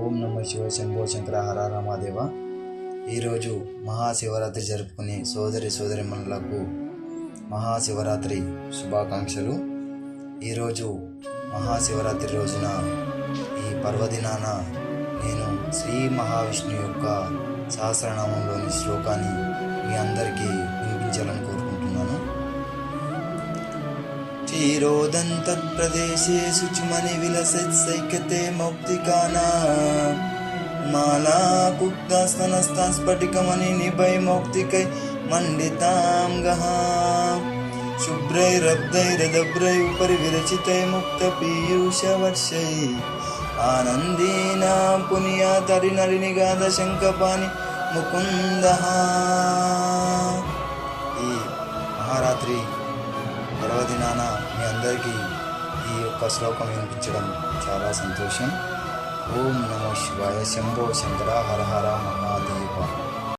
ఓం నమః శివాయ. శంభో శంకర, హర హర మహాదేవ. ఈరోజు మహాశివరాత్రి జరుపుకునే సోదరిమణులకు మహాశివరాత్రి శుభాకాంక్షలు. ఈరోజు మహాశివరాత్రి రోజున ఈ పర్వదినాన నేను శ్రీ మహావిష్ణు యొక్క సహస్రనామంలోని శ్లోకాన్ని మీ అందరికీ వినిపించాలని కోరుకుంటున్నాను. క్షీరోదంతత్ప్రదేశే శుచిమణి విలసైకతే మౌక్తికానా మాలాకుప్తాస్తనస్తాం స్ఫటికమణి నిభై మౌక్తికై మండితాం గహా శుభ్రైరబ్ధైరదభ్రై ఉపరి విరచితై ముక్త పీయూషవర్షై ఆనందీనాం పునీయాతరి నలినిగాధ శంఖపాణి ముకుందః. ఈ మహారాత్రి పర్వదినాన మీ అందరికీ ఈ యొక్క శ్లోకం వినిపించడం చాలా సంతోషం. ఓం నమో శివాయ. శంభో శంకర, హర హర మహాదేవ.